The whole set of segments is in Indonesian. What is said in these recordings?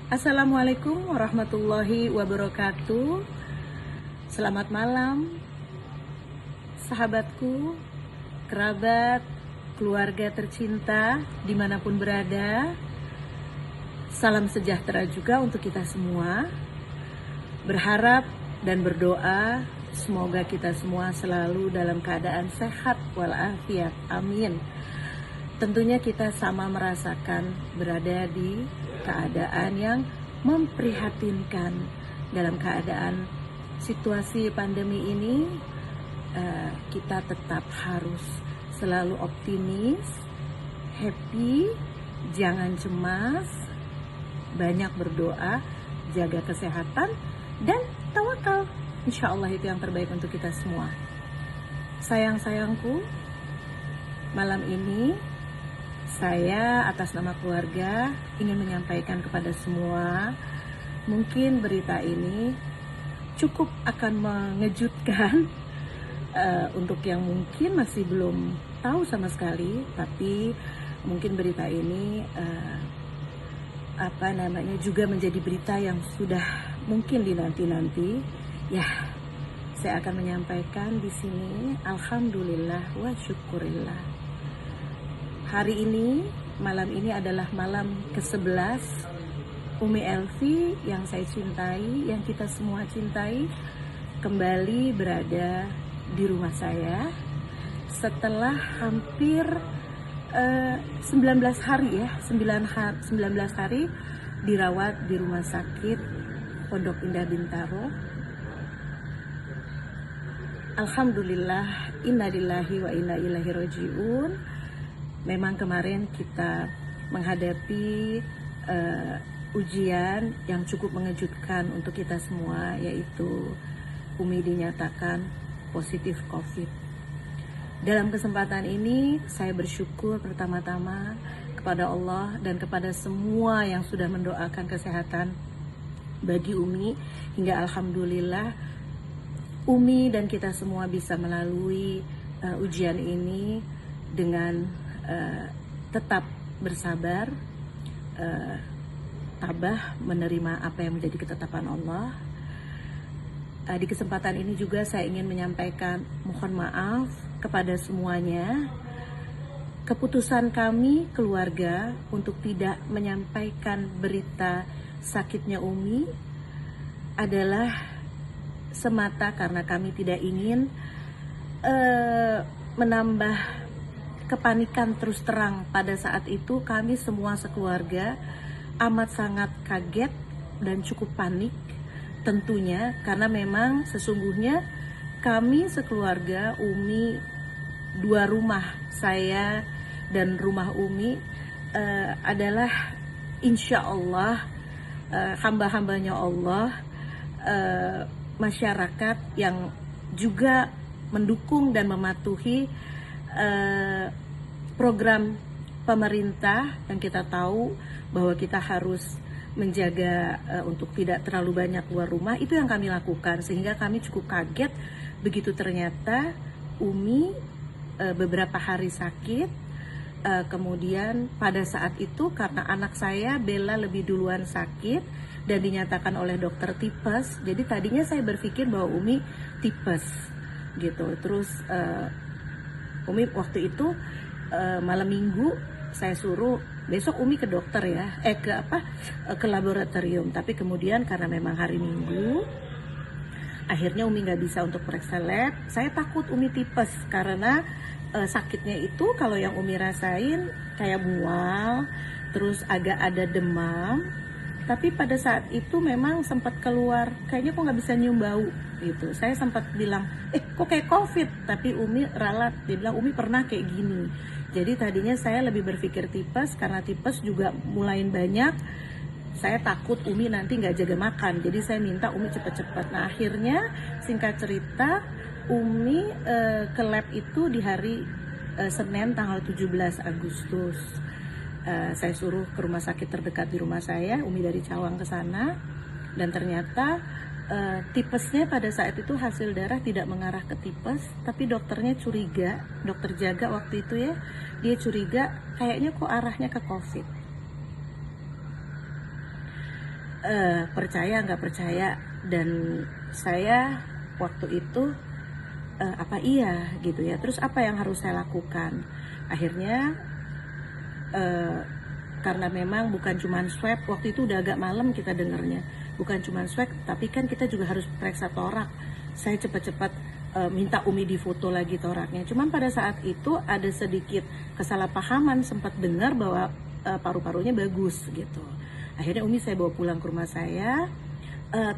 Assalamualaikum warahmatullahi wabarakatuh. Selamat malam, sahabatku, kerabat, keluarga tercinta, dimanapun berada. Salam sejahtera juga untuk kita semua. Berharap dan berdoa semoga kita semua selalu dalam keadaan sehat walafiat. Amin. Tentunya kita sama merasakan berada di keadaan yang memprihatinkan. Dalam keadaan situasi pandemi ini, kita tetap harus selalu optimis, happy, jangan cemas, banyak berdoa, jaga kesehatan, dan tawakal. Insya Allah itu yang terbaik untuk kita semua. Sayang-sayangku, malam ini saya atas nama keluarga ingin menyampaikan kepada semua, mungkin berita ini cukup akan mengejutkan untuk yang mungkin masih belum tahu sama sekali, tapi mungkin berita ini juga menjadi berita yang sudah mungkin dinanti-nanti. Ya, saya akan menyampaikan di sini. Alhamdulillah wa syukurillah. Hari ini, malam ini adalah malam ke-11 Umi Elvi yang saya cintai, yang kita semua cintai, kembali berada di rumah saya setelah hampir 19 hari ya, 19 hari dirawat di rumah sakit Pondok Indah Bintaro. Alhamdulillah, innalillahi wa inna ilaihi rajiun. Memang kemarin kita menghadapi ujian yang cukup mengejutkan untuk kita semua, yaitu Umi dinyatakan positif COVID. Dalam kesempatan ini saya bersyukur pertama-tama kepada Allah dan kepada semua yang sudah mendoakan kesehatan bagi Umi, hingga alhamdulillah Umi dan kita semua bisa melalui ujian ini dengan tetap bersabar, tabah menerima apa yang menjadi ketetapan Allah. Di kesempatan ini juga saya ingin menyampaikan mohon maaf kepada semuanya. Keputusan kami keluarga untuk tidak menyampaikan berita sakitnya Umi adalah semata karena kami tidak ingin menambah kepanikan. Terus terang, pada saat itu kami semua sekeluarga amat sangat kaget dan cukup panik tentunya, karena memang sesungguhnya kami sekeluarga, Umi, 2 rumah, saya dan rumah Umi adalah insya Allah hamba-hambanya Allah, masyarakat yang juga mendukung dan mematuhi program pemerintah, yang kita tahu bahwa kita harus menjaga untuk tidak terlalu banyak keluar rumah. Itu yang kami lakukan, sehingga kami cukup kaget begitu ternyata Umi beberapa hari sakit. Kemudian pada saat itu karena anak saya Bella lebih duluan sakit dan dinyatakan oleh dokter tipes, jadi tadinya saya berpikir bahwa Umi tipes gitu. Terus Umi waktu itu malam minggu saya suruh besok Umi ke dokter ya, ke laboratorium. Tapi kemudian karena memang hari Minggu, akhirnya Umi nggak bisa untuk periksa lab. Saya takut Umi tipes karena sakitnya itu kalau yang Umi rasain kayak mual, terus agak ada demam. Tapi pada saat itu memang sempat keluar, kayaknya kok nggak bisa nyium bau gitu. Saya sempat bilang, kok kayak COVID. Tapi Umi ralat, dia bilang Umi pernah kayak gini. Jadi tadinya saya lebih berpikir tipes, karena tipes juga mulai banyak. Saya takut Umi nanti nggak jaga makan, jadi saya minta Umi cepet-cepet. Nah akhirnya singkat cerita, Umi ke lab itu di hari Senin tanggal 17 Agustus. Saya suruh ke rumah sakit terdekat di rumah saya, Umi dari Cawang ke sana, dan ternyata tipesnya pada saat itu hasil darah tidak mengarah ke tipes, tapi dokternya curiga, dokter jaga waktu itu ya, dia curiga kayaknya kok arahnya ke COVID. percaya nggak percaya, dan saya waktu itu apa iya gitu ya, terus apa yang harus saya lakukan. Akhirnya karena memang bukan cuma swab, waktu itu udah agak malam kita dengarnya, bukan cuma swab tapi kan kita juga harus periksa torak. Saya cepat-cepat minta Umi difoto lagi toraknya, cuman pada saat itu ada sedikit kesalahpahaman, sempat dengar bahwa paru-parunya bagus gitu. Akhirnya Umi saya bawa pulang ke rumah saya.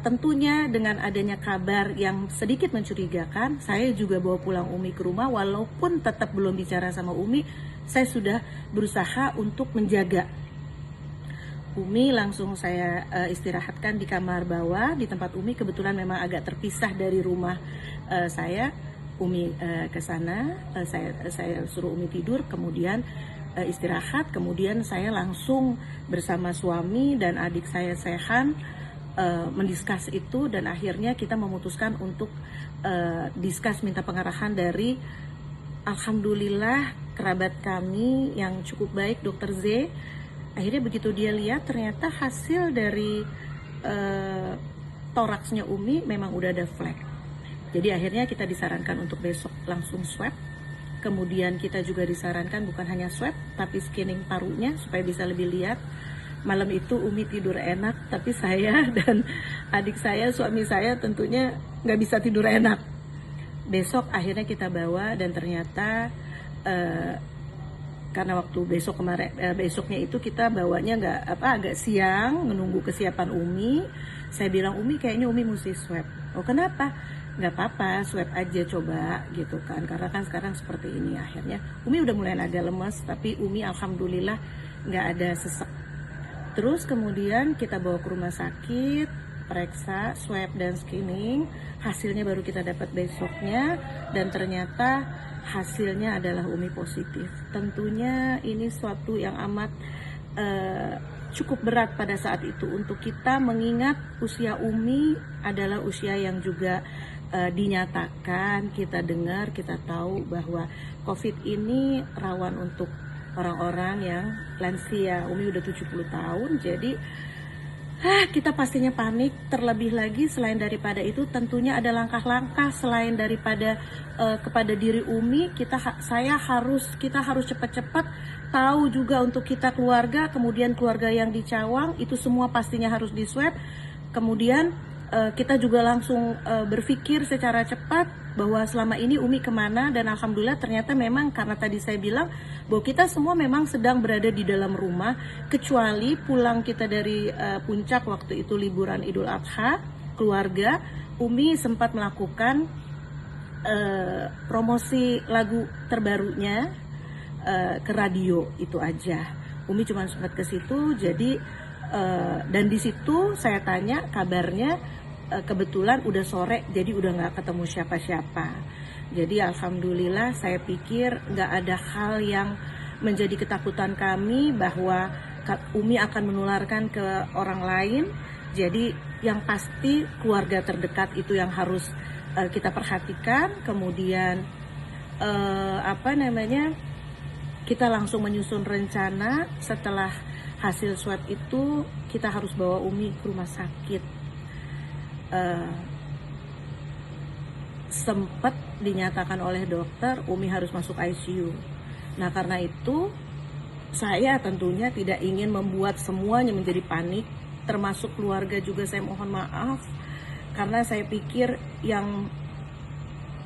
Tentunya dengan adanya kabar yang sedikit mencurigakan, saya juga bawa pulang Umi ke rumah. Walaupun tetap belum bicara sama Umi, saya sudah berusaha untuk menjaga. Umi langsung saya istirahatkan di kamar bawah di tempat Umi. Kebetulan memang agak terpisah dari rumah saya. Umi ke sana, saya suruh Umi tidur, kemudian istirahat. Kemudian saya langsung bersama suami dan adik saya Sehan mendiskus itu, dan akhirnya kita memutuskan untuk diskus minta pengarahan dari, alhamdulillah, kerabat kami yang cukup baik, Dokter Z. Akhirnya begitu dia lihat ternyata hasil dari toraksnya Umi memang udah ada flek. Jadi akhirnya kita disarankan untuk besok langsung swab. Kemudian kita juga disarankan bukan hanya swab tapi scanning parunya supaya bisa lebih lihat. Malam itu Umi tidur enak, tapi saya dan adik saya, suami saya tentunya nggak bisa tidur enak. Besok akhirnya kita bawa, dan ternyata karena waktu besoknya itu kita bawanya agak siang, menunggu kesiapan Umi. Saya bilang, Umi kayaknya Umi mesti swab. Oh kenapa? Nggak apa-apa, swab aja coba gitu kan, karena kan sekarang seperti ini. Akhirnya Umi udah mulai agak lemas, tapi Umi alhamdulillah nggak ada sesek. Terus kemudian kita bawa ke rumah sakit, periksa, swab dan scanning. Hasilnya baru kita dapat besoknya, dan ternyata hasilnya adalah Umi positif. Tentunya ini suatu yang amat cukup berat pada saat itu untuk kita, mengingat usia Umi adalah usia yang juga dinyatakan, kita dengar, kita tahu bahwa COVID ini rawan untuk orang-orang yang lansia. Umi udah 70 tahun, jadi kita pastinya panik. Terlebih lagi selain daripada itu tentunya ada langkah-langkah selain daripada kepada diri Umi. Kita harus cepat-cepat tahu juga untuk kita keluarga, kemudian keluarga yang di Cawang itu semua pastinya harus di swab. Kemudian kita juga langsung berpikir secara cepat bahwa selama ini Umi kemana, dan alhamdulillah ternyata memang karena tadi saya bilang bahwa kita semua memang sedang berada di dalam rumah, kecuali pulang kita dari puncak waktu itu liburan Idul Adha keluarga. Umi sempat melakukan promosi lagu terbarunya ke radio, itu aja. Umi cuma sempat ke situ. Jadi dan di situ saya tanya kabarnya, kebetulan udah sore, jadi udah nggak ketemu siapa-siapa. Jadi alhamdulillah, saya pikir nggak ada hal yang menjadi ketakutan kami bahwa Umi akan menularkan ke orang lain. Jadi yang pasti keluarga terdekat itu yang harus kita perhatikan. Kemudian kita langsung menyusun rencana. Setelah hasil swab itu kita harus bawa Umi ke rumah sakit. Sempat dinyatakan oleh dokter Umi harus masuk ICU. Nah karena itu saya tentunya tidak ingin membuat semuanya menjadi panik, termasuk keluarga juga. Saya mohon maaf karena saya pikir yang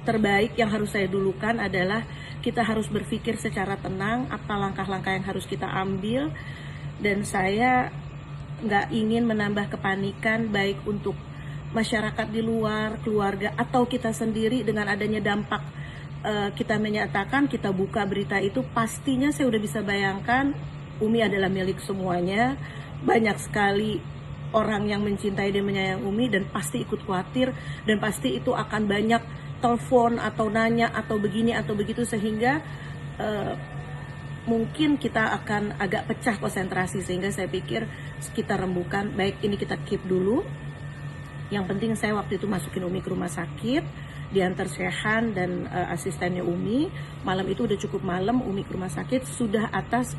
terbaik yang harus saya dulukan adalah kita harus berpikir secara tenang apa langkah-langkah yang harus kita ambil, dan saya nggak ingin menambah kepanikan baik untuk masyarakat di luar, keluarga, atau kita sendiri. Dengan adanya dampak kita menyatakan, kita buka berita itu, pastinya saya udah bisa bayangkan Umi adalah milik semuanya. Banyak sekali orang yang mencintai dan menyayang Umi, dan pasti ikut khawatir, dan pasti itu akan banyak telepon atau nanya atau begini atau begitu, sehingga mungkin kita akan agak pecah konsentrasi. Sehingga saya pikir kita rembukan, baik ini kita keep dulu. Yang penting saya waktu itu masukin Umi ke rumah sakit, diantar Sehan dan asistennya Umi. Malam itu udah cukup malam, Umi ke rumah sakit sudah atas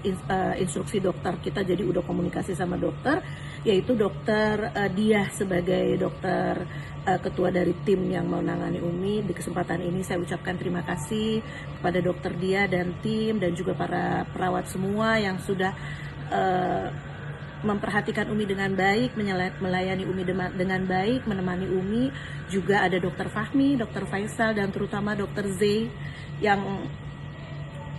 instruksi dokter kita, jadi udah komunikasi sama dokter. yaitu dokter Diah sebagai dokter ketua dari tim yang menangani Umi. Di kesempatan ini saya ucapkan terima kasih kepada dokter Diah dan tim, dan juga para perawat semua yang sudah memperhatikan Umi dengan baik, melayani Umi dengan baik, menemani Umi. Juga ada dokter Fahmi, dokter Faisal, dan terutama dokter Z yang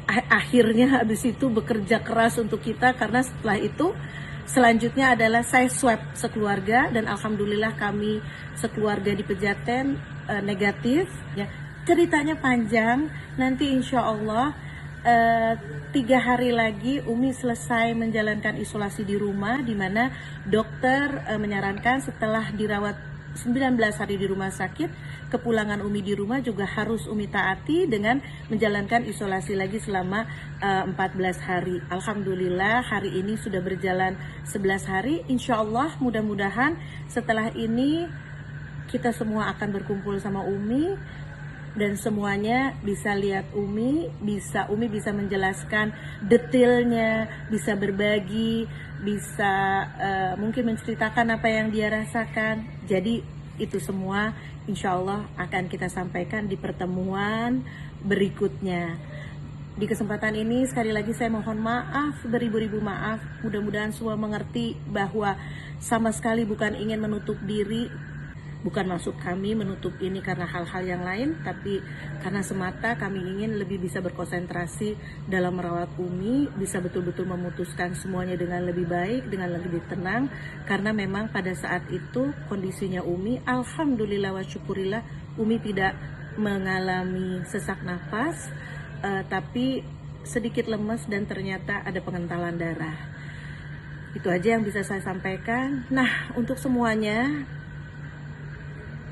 akhirnya habis itu bekerja keras untuk kita, karena setelah itu selanjutnya adalah saya swab sekeluarga, dan alhamdulillah kami sekeluarga di Pejaten negatif. Ya, ceritanya panjang, nanti insya Allah 3 hari lagi Umi selesai menjalankan isolasi di rumah, di mana dokter menyarankan setelah dirawat 19 hari di rumah sakit, kepulangan Umi di rumah juga harus Umi taati dengan menjalankan isolasi lagi selama 14 hari. Alhamdulillah hari ini sudah berjalan 11 hari. Insya Allah mudah-mudahan setelah ini kita semua akan berkumpul sama Umi, dan semuanya bisa lihat Umi bisa menjelaskan detailnya, bisa berbagi, bisa mungkin menceritakan apa yang dia rasakan. Jadi itu semua insya Allah akan kita sampaikan di pertemuan berikutnya. Di kesempatan ini sekali lagi saya mohon maaf, beribu-ribu maaf. Mudah-mudahan semua mengerti bahwa sama sekali bukan ingin menutup diri. Bukan maksud kami menutup ini karena hal-hal yang lain, tapi karena semata kami ingin lebih bisa berkonsentrasi dalam merawat Umi, bisa betul-betul memutuskan semuanya dengan lebih baik, dengan lebih tenang. Karena memang pada saat itu kondisinya Umi, alhamdulillah wa syukurillah, Umi tidak mengalami sesak nafas, tapi sedikit lemes dan ternyata ada pengentalan darah. Itu aja yang bisa saya sampaikan. Nah, untuk semuanya,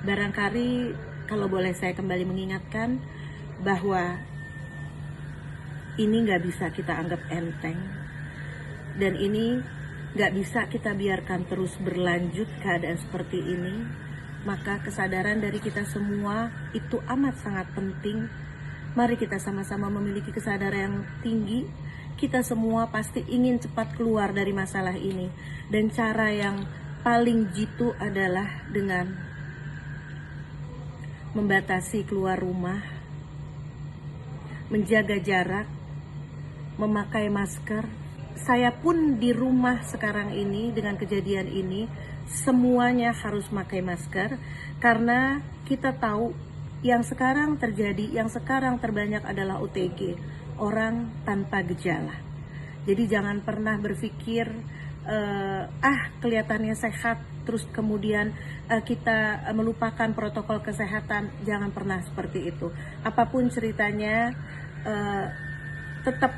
barangkali kalau boleh saya kembali mengingatkan bahwa ini nggak bisa kita anggap enteng, dan ini nggak bisa kita biarkan terus berlanjut keadaan seperti ini. Maka kesadaran dari kita semua itu amat sangat penting. Mari kita sama-sama memiliki kesadaran yang tinggi. Kita semua pasti ingin cepat keluar dari masalah ini, dan cara yang paling jitu adalah dengan membatasi keluar rumah, menjaga jarak, memakai masker. Saya pun di rumah sekarang ini dengan kejadian ini, semuanya harus pakai masker, karena kita tahu yang sekarang terjadi, yang sekarang terbanyak adalah OTG, orang tanpa gejala. Jadi jangan pernah berpikir kelihatannya sehat terus kemudian kita melupakan protokol kesehatan. Jangan pernah seperti itu. Apapun ceritanya, tetap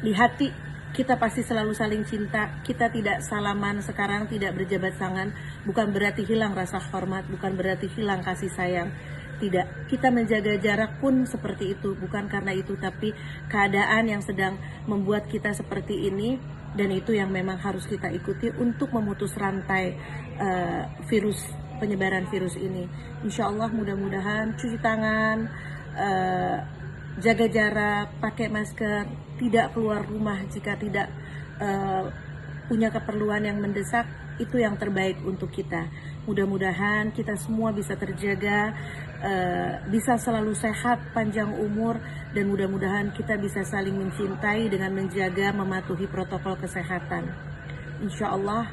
di hati kita pasti selalu saling cinta. Kita tidak salaman sekarang, tidak berjabat tangan, bukan berarti hilang rasa hormat, bukan berarti hilang kasih sayang. Tidak, kita menjaga jarak pun seperti itu, bukan karena itu, tapi keadaan yang sedang membuat kita seperti ini. Dan itu yang memang harus kita ikuti untuk memutus rantai penyebaran virus ini. Insya Allah mudah-mudahan cuci tangan, jaga jarak, pakai masker, tidak keluar rumah jika tidak punya keperluan yang mendesak. Itu yang terbaik untuk kita. Mudah-mudahan kita semua bisa terjaga, bisa selalu sehat, panjang umur, dan mudah-mudahan kita bisa saling mencintai dengan menjaga, mematuhi protokol kesehatan. Insya Allah,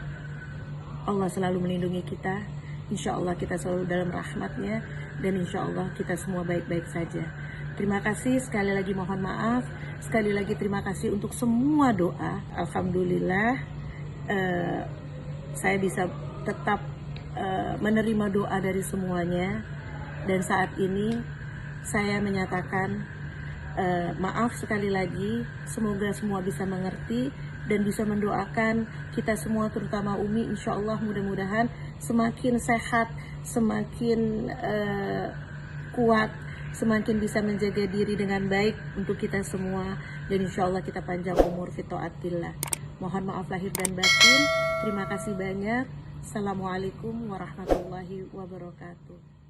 Allah selalu melindungi kita. Insya Allah kita selalu dalam rahmatnya, dan insya Allah kita semua baik-baik saja. Terima kasih, sekali lagi mohon maaf, sekali lagi terima kasih untuk semua doa. Alhamdulillah, saya bisa tetap menerima doa dari semuanya, dan saat ini saya menyatakan maaf sekali lagi. Semoga semua bisa mengerti dan bisa mendoakan kita semua, terutama Umi. Insya Allah mudah-mudahan semakin sehat, semakin kuat, semakin bisa menjaga diri dengan baik untuk kita semua, dan insya Allah kita panjang umur fi taatillah. Mohon maaf lahir dan batin. Terima kasih banyak. Assalamualaikum warahmatullahi wabarakatuh.